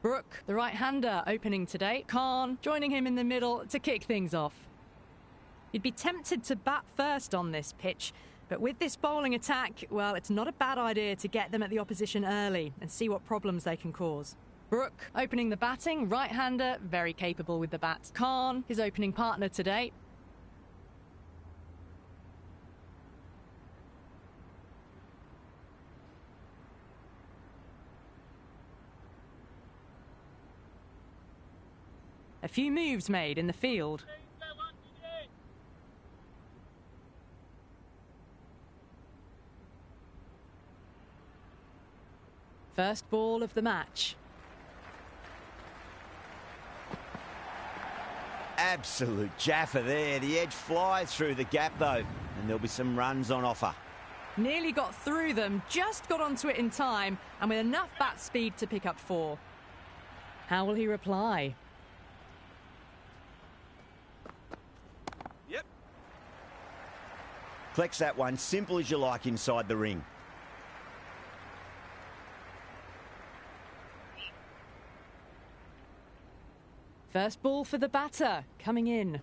Brook, the right-hander, opening today. Khan joining him in the middle to kick things off. You'd be tempted to bat first on this pitch, but with this bowling attack, well, it's not a bad idea to get them at the opposition early and see what problems they can cause. Brook opening the batting, right-hander, very capable with the bat. Khan, his opening partner today. A few moves made in the field. First ball of the match. Absolute jaffer there. The edge flies through the gap though, and there'll be some runs on offer. Nearly got through them, just got onto it in time, and with enough bat speed to pick up 4. How will he reply? Yep. Collects that one, simple as you like inside the ring. First ball for the batter, coming in.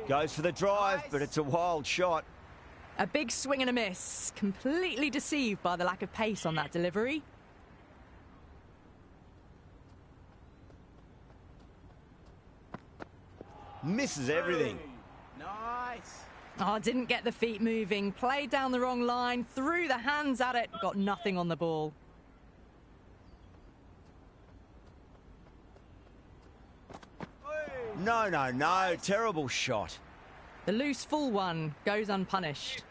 Goes for the drive, but it's a wild shot. A big swing and a miss. Completely deceived by the lack of pace on that delivery. Misses everything. Nice. Oh, didn't get the feet moving. Played down the wrong line, threw the hands at it, got nothing on the ball. No. Terrible shot. The loose full one goes unpunished.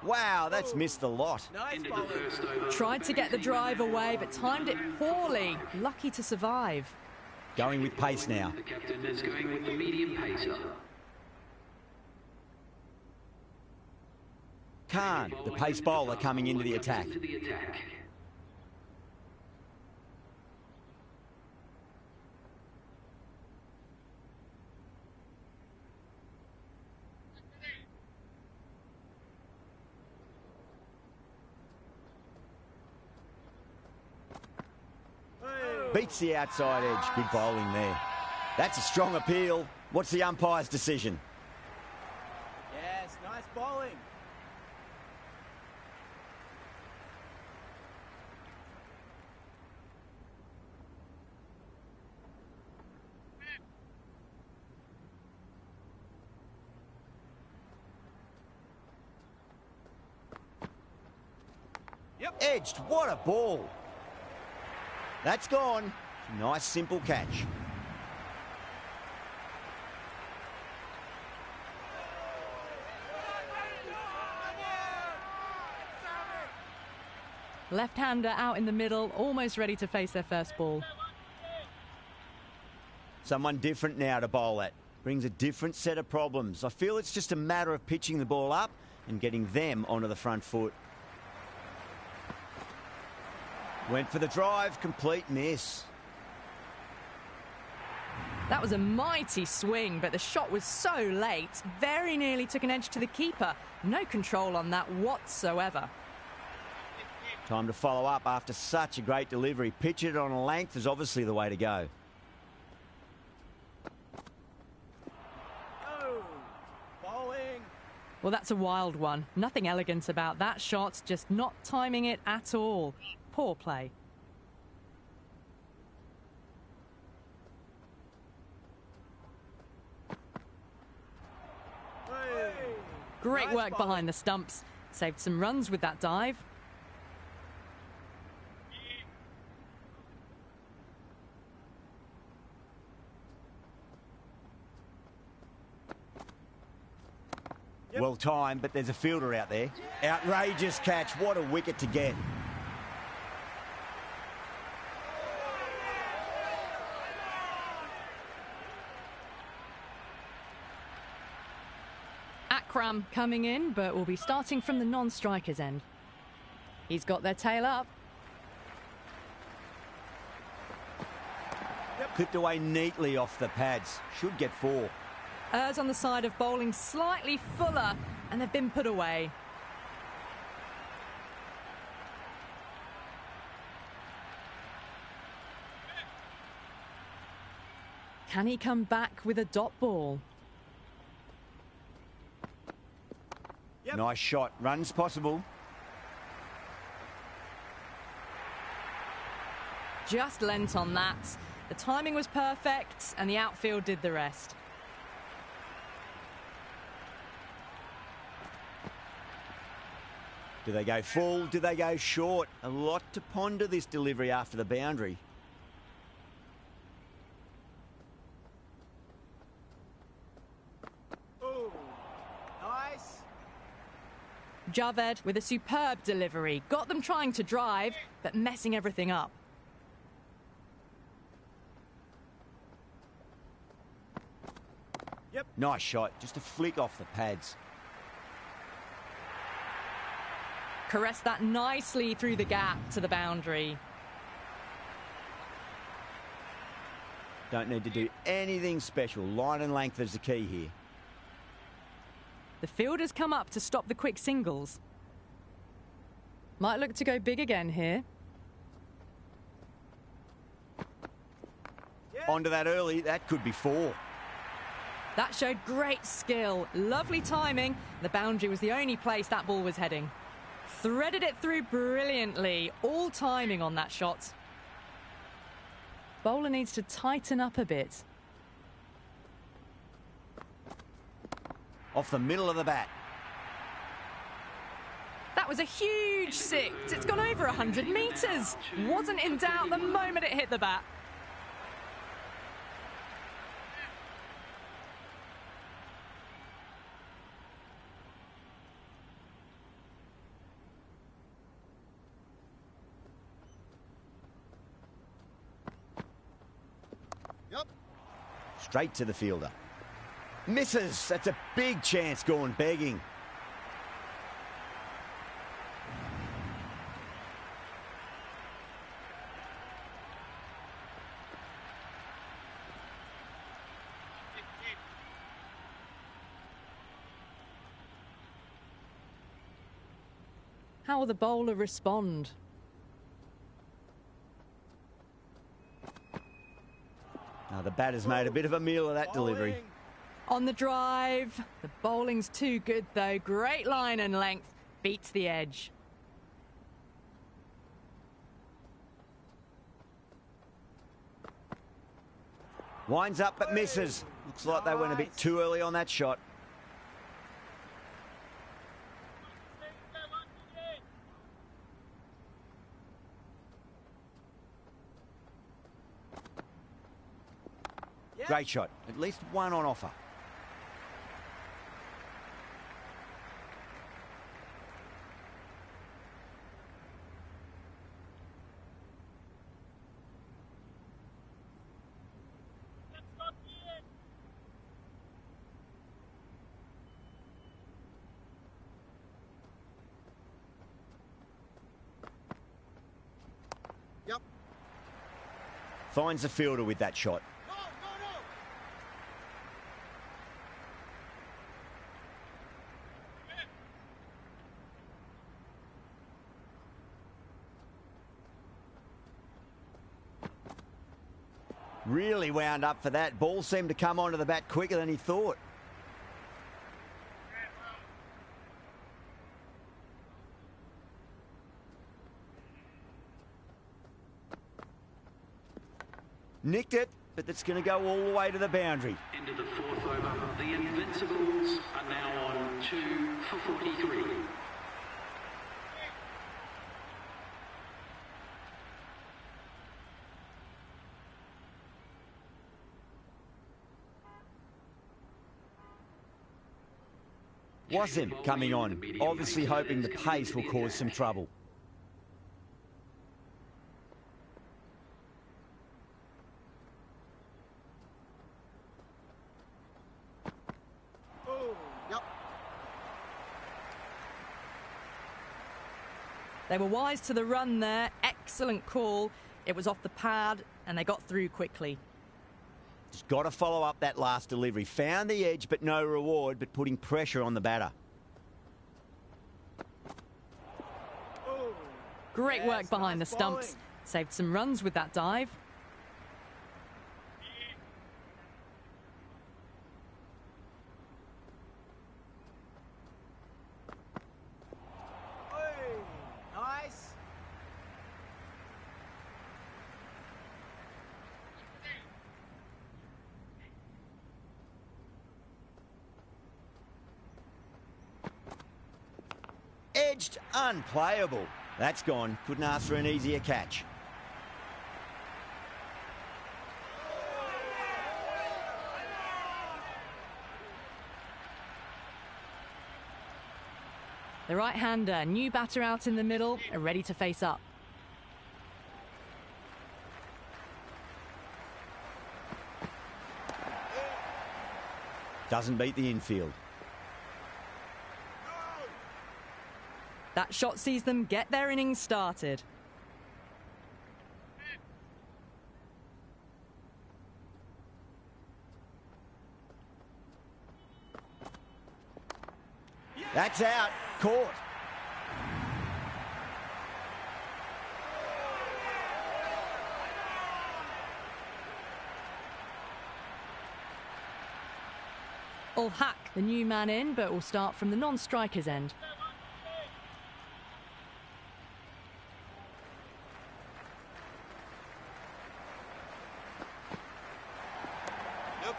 Wow, that's missed a lot. Nice. Tried to get the drive away, but timed it poorly. Lucky to survive. Going with pace now. The captain is going with the medium pacer. Khan, the pace bowler, coming into the attack. Beats the outside edge. Good bowling there. That's a strong appeal. What's the umpire's decision? Yes, nice bowling. Edged. What a ball. That's gone. Nice, simple catch. Left-hander out in the middle, almost ready to face their first ball. Someone different now to bowl at. Brings a different set of problems. I feel it's just a matter of pitching the ball up and getting them onto the front foot. Went for the drive, complete miss. That was a mighty swing, but the shot was so late. Very nearly took an edge to the keeper. No control on that whatsoever. Time to follow up after such a great delivery. Pitch it on a length is obviously the way to go. Oh, bowling. Well, that's a wild one. Nothing elegant about that shot, just not timing it at all. Poor play. Great Nice work bowling. behind the stumps. Saved some runs with that dive. Well timed, but there's a fielder out there. Outrageous catch. What a wicket to get. Akram coming in, but will be starting from the non-striker's end. He's got their tail up. Clipped away neatly off the pads. Should get 4. errs on the side of bowling slightly fuller, and they've been put away. Can he come back with a dot ball? Yep. Nice shot. Runs possible. Just lent on that. The timing was perfect, and the outfield did the rest. Do they go full? Do they go short? A lot to ponder this delivery after the boundary. Ooh, nice. Javed with a superb delivery. Got them trying to drive, but messing everything up. Yep. Nice shot. Just a flick off the pads. Caressed that nicely through the gap to the boundary. Don't need to do anything special. Line and length is the key here. The fielder's come up to stop the quick singles. Might look to go big again here. Yeah. Onto that early. That could be 4. That showed great skill. Lovely timing. The boundary was the only place that ball was heading. Threaded it through brilliantly. All timing on that shot. Bowler needs to tighten up a bit. Off the middle of the bat. That was a huge 6. It's gone over 100 metres. Wasn't in doubt the moment it hit the bat. Straight to the fielder. Misses. That's a big chance going begging. How will the bowler respond? Now the batter's made a bit of a meal of that delivery. Bowling. On the drive. The bowling's too good though. Great line and length. Beats the edge. Winds up but misses. Looks like they went a bit too early on that shot. Yep. Great shot. At least one on offer. Yep. Finds the fielder with that shot. Really wound up for that. Ball seemed to come onto the bat quicker than he thought. Nicked it, but that's going to go all the way to the boundary. Into the 4th over. The Invincibles are now on 2 for 43. Wasim coming on, obviously hoping the pace will cause some trouble. Ooh, yep. They were wise to the run there. Excellent call. It was off the pad and they got through quickly. He's got to follow up that last delivery. Found the edge, but no reward, but putting pressure on the batter. Great Yes, work behind nice the stumps. bowling. Saved some runs with that dive. Hey, nice. Edged, unplayable. That's gone. Couldn't ask for an easier catch. The right-hander, new batter out in the middle, are ready to face up. Doesn't beat the infield. That shot sees them get their innings started. That's out. Caught. Ul Haq, the new man in, but will start from the non-striker's end.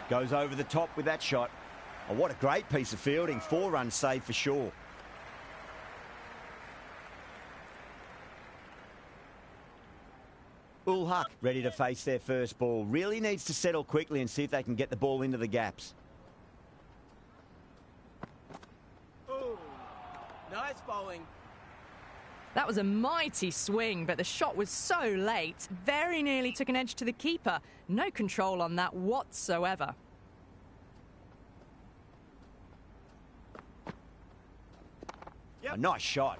Goes over the top with that shot. Oh, what a great piece of fielding. 4 runs saved for sure. Ul Haq ready to face their first ball. Really needs to settle quickly and see if they can get the ball into the gaps. Ooh, nice bowling. That was a mighty swing, but the shot was so late. Very nearly took an edge to the keeper. No control on that whatsoever. Yep. A nice shot.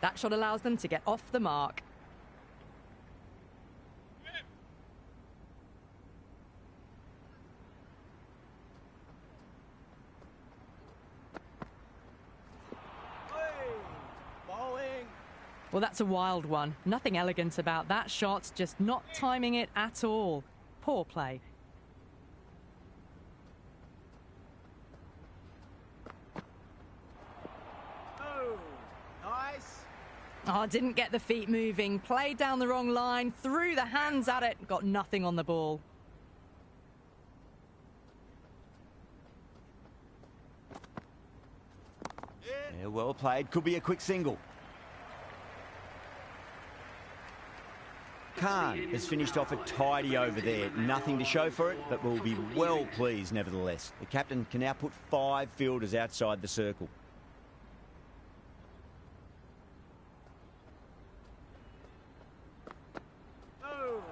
That shot allows them to get off the mark. Hey, bowling. Well, that's a wild one. Nothing elegant about that shot, just not timing it at all. Poor play. Oh, nice. Oh, didn't get the feet moving. Played down the wrong line, threw the hands at it, got nothing on the ball. Yeah, well played. Could be a quick single. Khan has finished off a tidy over there. Nothing to show for it, but will be well pleased nevertheless. The captain can now put 5 fielders outside the circle. Oh,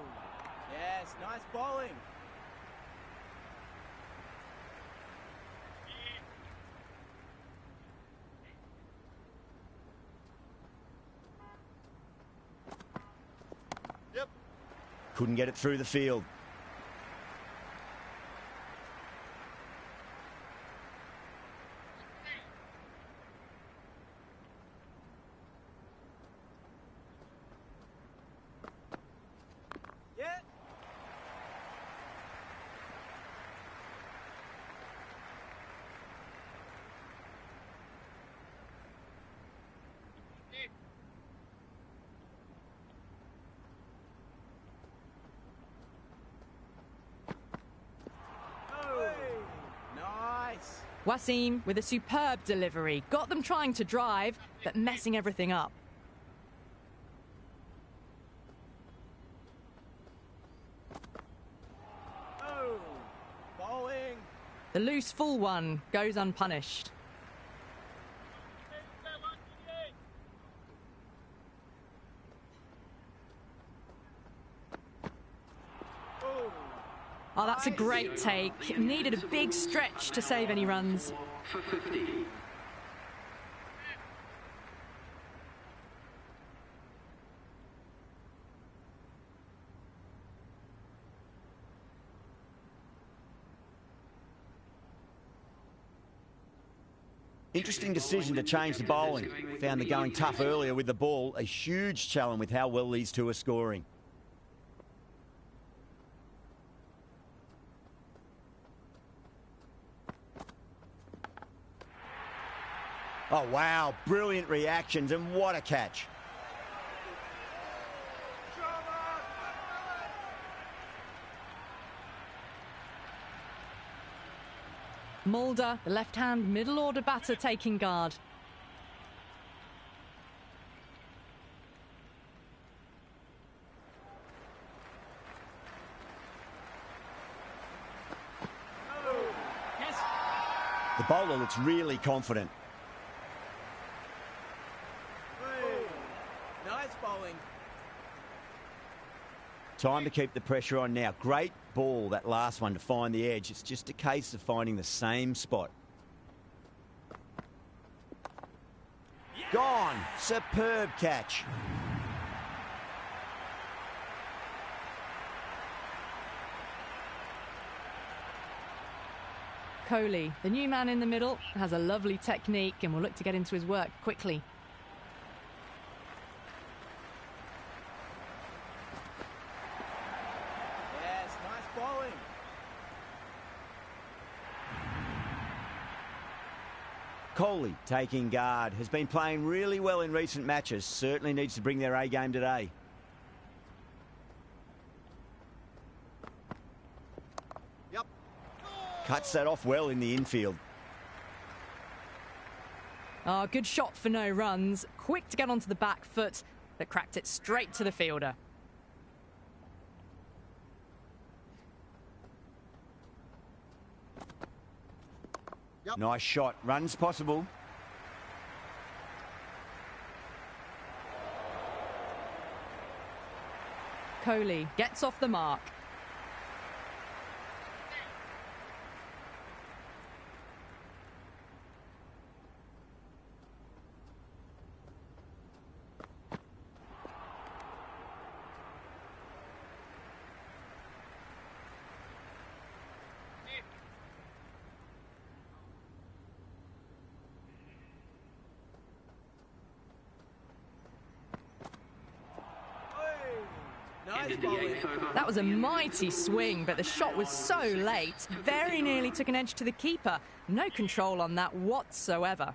yes, nice bowling. Yep. Couldn't get it through the field. Yeah. Oh, nice. Wasim with a superb delivery. Got them trying to drive, but messing everything up. Oh, bowling. The loose full one goes unpunished. Oh, Oh, that's a great take. Needed a big stretch to save any runs. For 50. Interesting decision to change the bowling. Found the going tough earlier with the ball. A huge challenge with how well these two are scoring. Oh, wow. Brilliant reactions, and what a catch. Mulder, the left-hand middle-order batter, taking guard. Yes. The bowler looks really confident. Nice bowling. Time to keep the pressure on now. Great ball, that last one, to find the edge. It's just a case of finding the same spot. Gone. Superb catch. Kohli, the new man in the middle, has a lovely technique and will look to get into his work quickly. Yes, nice bowling. Kohli taking guard. Has been playing really well in recent matches. Certainly needs to bring their A game today. Yep. Cuts that off well in the infield. Ah, good shot for no runs. Quick to get onto the back foot, but cracked it straight to the fielder. Yep. Nice shot. Runs possible. Kohli gets off the mark. Nice Ended the bowling. eighth over. That was a mighty swing, but the shot was so late. Very nearly took an edge to the keeper. No control on that whatsoever.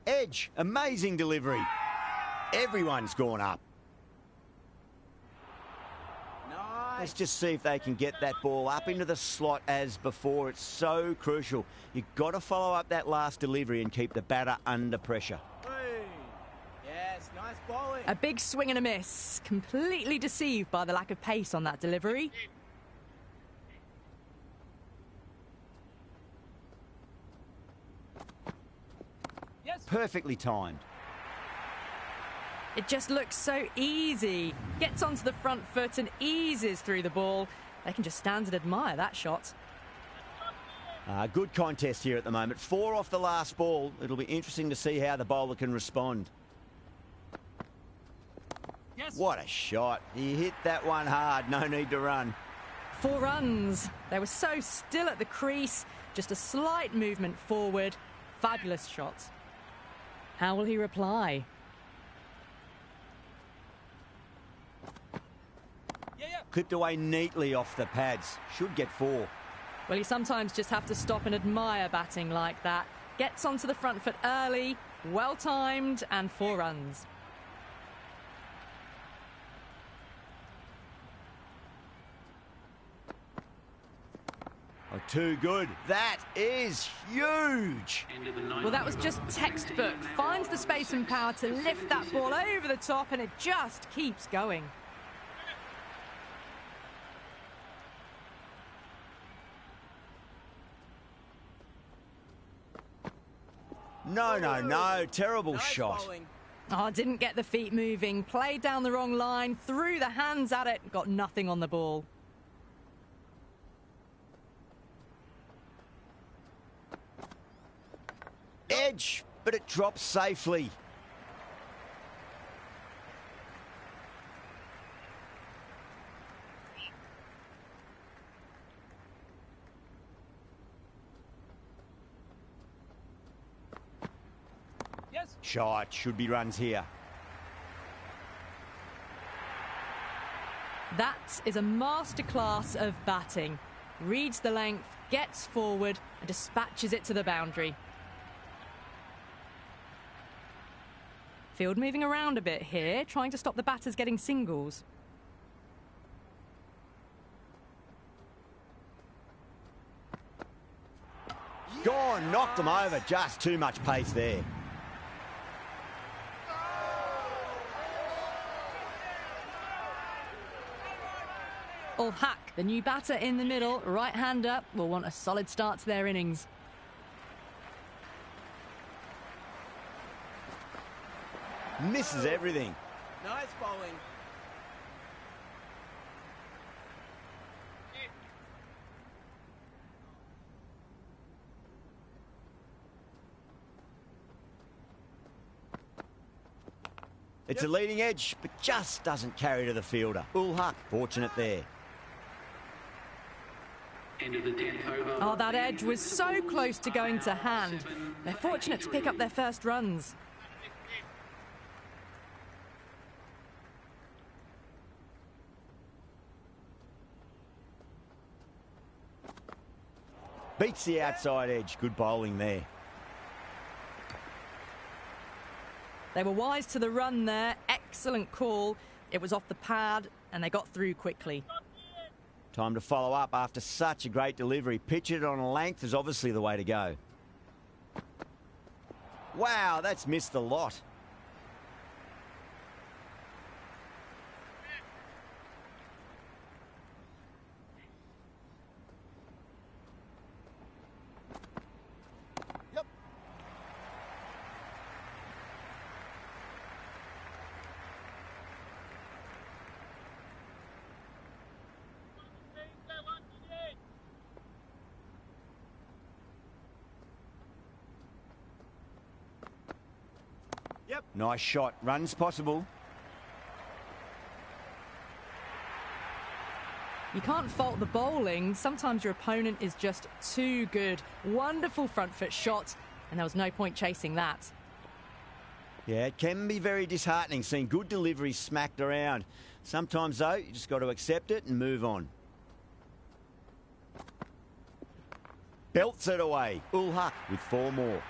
Edge. Amazing delivery. Everyone's gone up. Let's Nice. just see if they can get that ball up into the slot as before. It's so crucial. You've got to follow up that last delivery and keep the batter under pressure. Hey. Yes, nice bowling. A big swing and a miss. Completely deceived by the lack of pace on that delivery. Yes. Perfectly timed. It just looks so easy. Gets onto the front foot and eases through the ball. They can just stand and admire that shot. Good contest here at the moment. 4 off the last ball. It'll be interesting to see how the bowler can respond. Yes. What a shot. He hit that one hard. No need to run. 4 runs. They were so still at the crease. Just a slight movement forward. Fabulous shot. How will he reply? Yeah. Clipped away neatly off the pads. Should get 4. Well, you sometimes just have to stop and admire batting like that. Gets onto the front foot early, well timed, and 4 runs. Oh, too good. That is huge. Ended the ninth Well, that was over. just textbook. Finds the space and power to lift that ball over the top, and it just keeps going. No. Terrible Nice shot. bowling. Oh, didn't get the feet moving. Played down the wrong line, threw the hands at it, got nothing on the ball. Edge, but it drops safely. Shot, should be runs here. That is a masterclass of batting. Reads the length, gets forward and dispatches it to the boundary. Field moving around a bit here, trying to stop the batters getting singles. Gone, knocked them over, just too much pace there. Ul Haq, the new batter in the middle, right-hander, will want a solid start to their innings. Misses everything. Nice bowling. It's a leading edge, but just doesn't carry to the fielder. Ul Haq, fortunate there. End of the 10th over. Oh, that edge was so close to going to hand. They're fortunate to pick up their first runs. Beats the outside edge. Good bowling there. They were wise to the run there. Excellent call. It was off the pad and they got through quickly. Time to follow up after such a great delivery. Pitch it on a length is obviously the way to go. Wow, that's missed the lot. Yep. Nice shot. Runs possible. You can't fault the bowling. Sometimes your opponent is just too good. Wonderful front foot shot, and there was no point chasing that. Yeah, it can be very disheartening seeing good delivery smacked around. Sometimes, though, you just got to accept it and move on. Belts it away. Ul Haq with 4 more.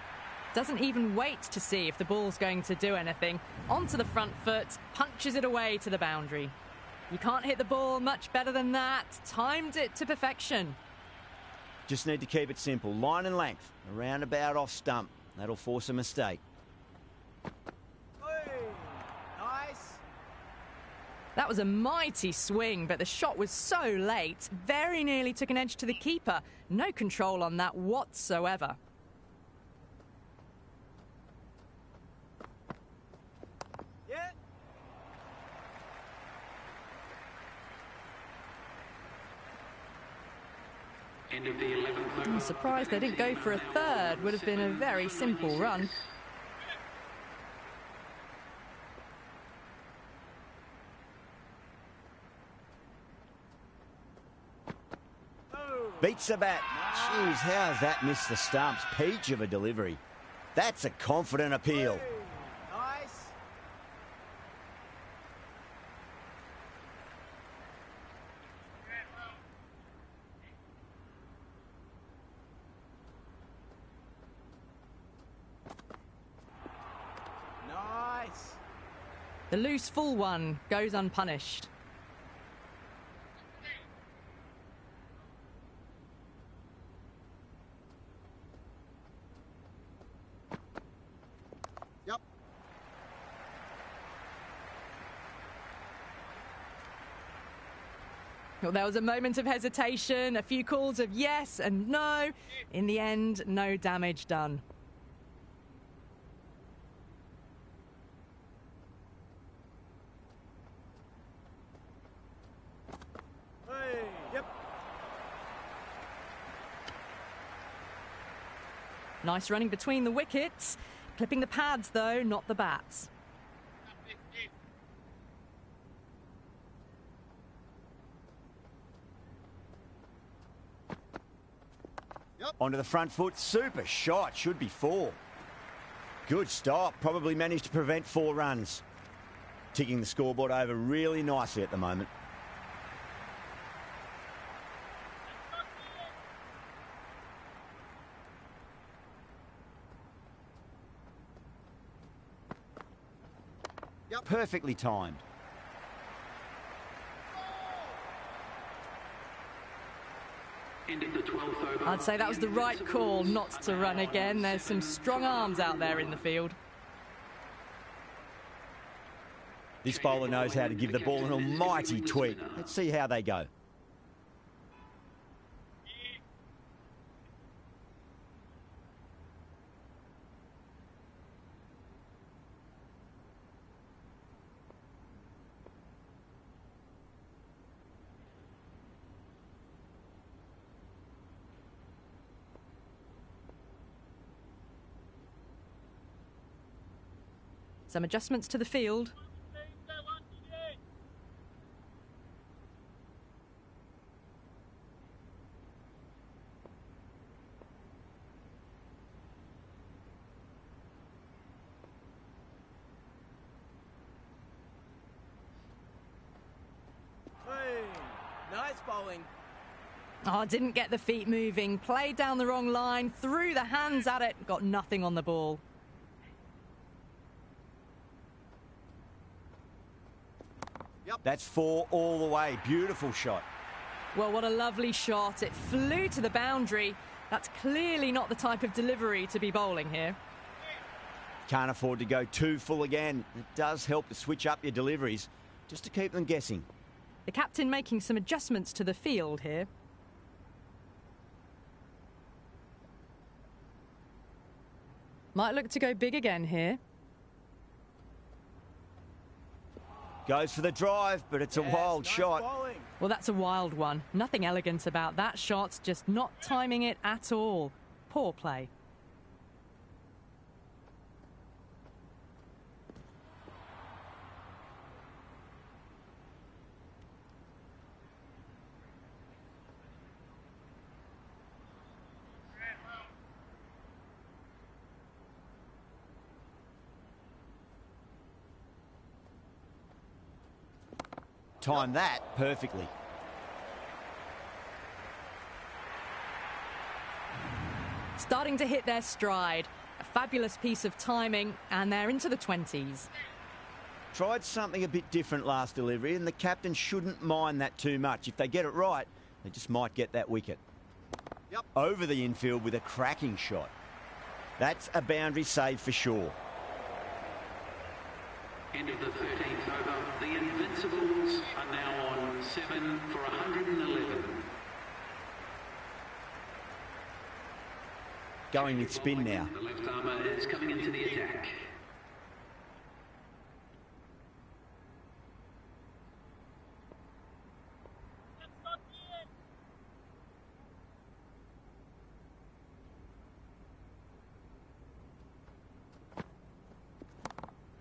Doesn't even wait to see if the ball's going to do anything. Onto the front foot, punches it away to the boundary. You can't hit the ball much better than that. Timed it to perfection. Just need to keep it simple. Line and length. A roundabout off stump. That'll force a mistake. Hey, nice. That was a mighty swing, but the shot was so late. Very nearly took an edge to the keeper. No control on that whatsoever. Yeah. End of the 11th over. I'm surprised they didn't go for a third. Would have been a very simple run. Beats the bat. Jeez, how has that missed the stumps? Peach of a delivery. That's a confident appeal. Nice. Nice. The loose full one goes unpunished. Yep. Well, there was a moment of hesitation, a few calls of yes and no. In the end, no damage done. Hey. Yep. Nice running between the wickets. Clipping the pads, though, not the bats. Onto the front foot. Super shot. Should be 4. Good stop. Probably managed to prevent 4 runs. Ticking the scoreboard over really nicely at the moment. Yep. Perfectly timed. End of the 12th over. I'd say that was the right call not to run again. There's some strong arms out there in the field. This bowler knows how to give the ball an almighty tweak. Let's see how they go. Some adjustments to the field. Hey, nice bowling. Oh, didn't get the feet moving. Played down the wrong line, threw the hands at it, got nothing on the ball. Yep. That's 4 all the way. Beautiful shot. Well, what a lovely shot. It flew to the boundary. That's clearly not the type of delivery to be bowling here. Can't afford to go too full again. It does help to switch up your deliveries, just to keep them guessing. The captain making some adjustments to the field here. Might look to go big again here. Goes for the drive, but it's a wild Nice shot. bowling. Well, that's a wild one. Nothing elegant about that shot, just not timing it at all. Poor play. Timed that perfectly. Starting to hit their stride. A fabulous piece of timing, and they're into the 20s. Tried something a bit different last delivery, and the captain shouldn't mind that too much. If they get it right, they just might get that wicket. Yep. Over the infield with a cracking shot. That's a boundary save for sure. End of the 13th over. The Invincibles are now on 7 for 111. Going with spin now. The left armour is coming into the attack.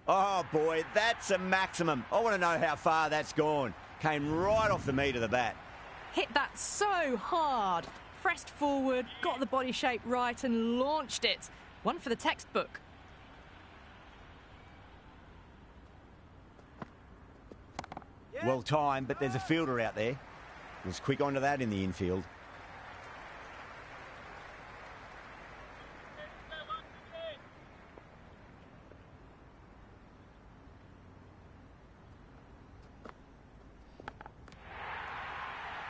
Oh boy, that's a maximum. I want to know how far that's gone. Came right off the meat of the bat. Hit that so hard. Pressed forward, got the body shape right and launched it. One for the textbook. Yeah. Well timed, but there's a fielder out there. Was quick onto that in the infield.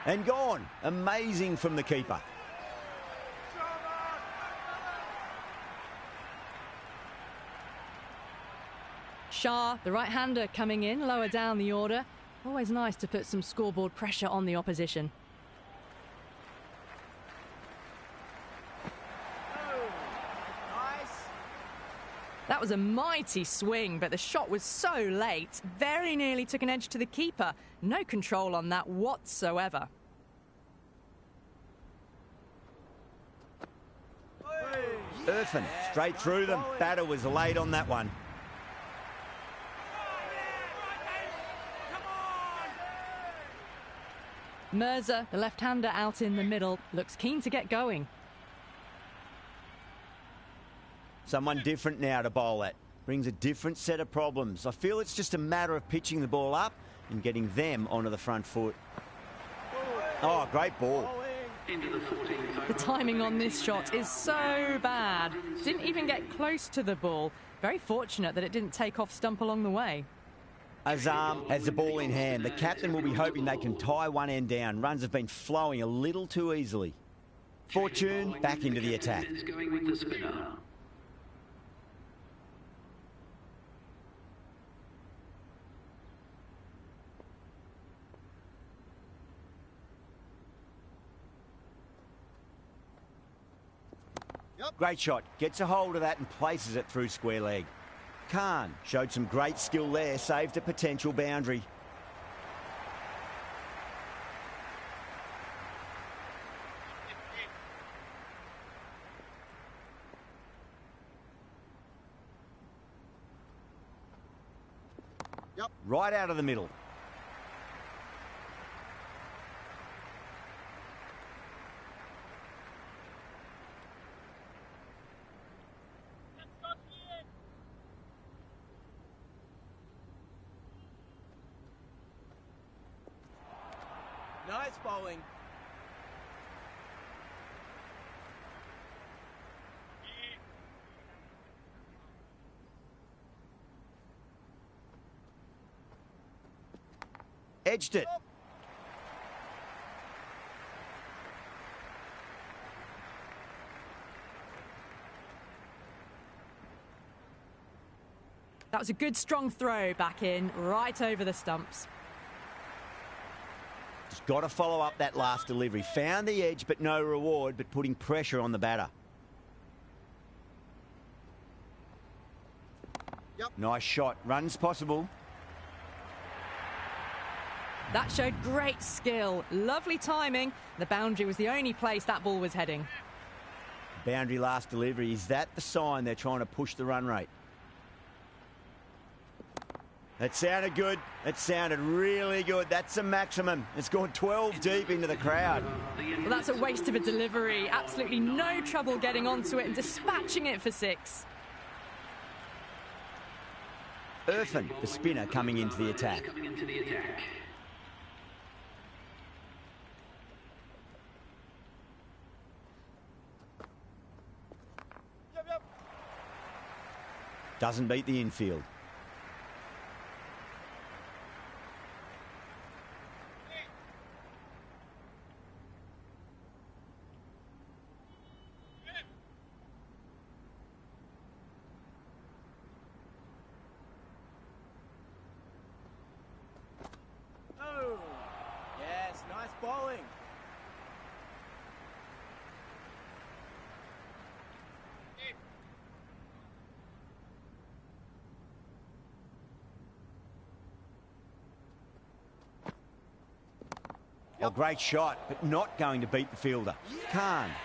And gone. Amazing from the keeper. Shah, the right-hander, coming in, lower down the order. Always nice to put some scoreboard pressure on the opposition. Nice. That was a mighty swing, but the shot was so late. Very nearly took an edge to the keeper. No control on that whatsoever. Irfan, straight through them. Batter was late on that one. Mirza, the left-hander out in the middle, looks keen to get going. Someone different now to bowl at. Brings a different set of problems. I feel it's just a matter of pitching the ball up and getting them onto the front foot. Oh, great ball. Into the 14th over. The timing on this shot is so bad. Didn't even get close to the ball. Very fortunate that it didn't take off stump along the way. Azam has the ball in hand. The captain will be hoping they can tie one end down. Runs have been flowing a little too easily. Fortune back into the attack. Is going with the spinner. Great shot. Gets a hold of that and places it through square leg. Khan showed some great skill there. Saved a potential boundary. Yep. Right out of the middle. Nice bowling. Edged it. That was a good strong throw back in, right over the stumps. Just got to follow up that last delivery. Found the edge, but no reward, but putting pressure on the batter. Yep. Nice shot. Runs possible. That showed great skill. Lovely timing. The boundary was the only place that ball was heading. Boundary last delivery. Is that the sign they're trying to push the run rate? That sounded good. It sounded really good. That's a maximum. It's gone 12 deep into the crowd. Well, that's a waste of a delivery. Absolutely no trouble getting onto it and dispatching it for 6. Irfan, the spinner, coming into the attack. Coming into the attack. Yep, yep. Doesn't beat the infield. Oh. Yes, nice bowling. Well, great shot, but not going to beat the fielder. Khan with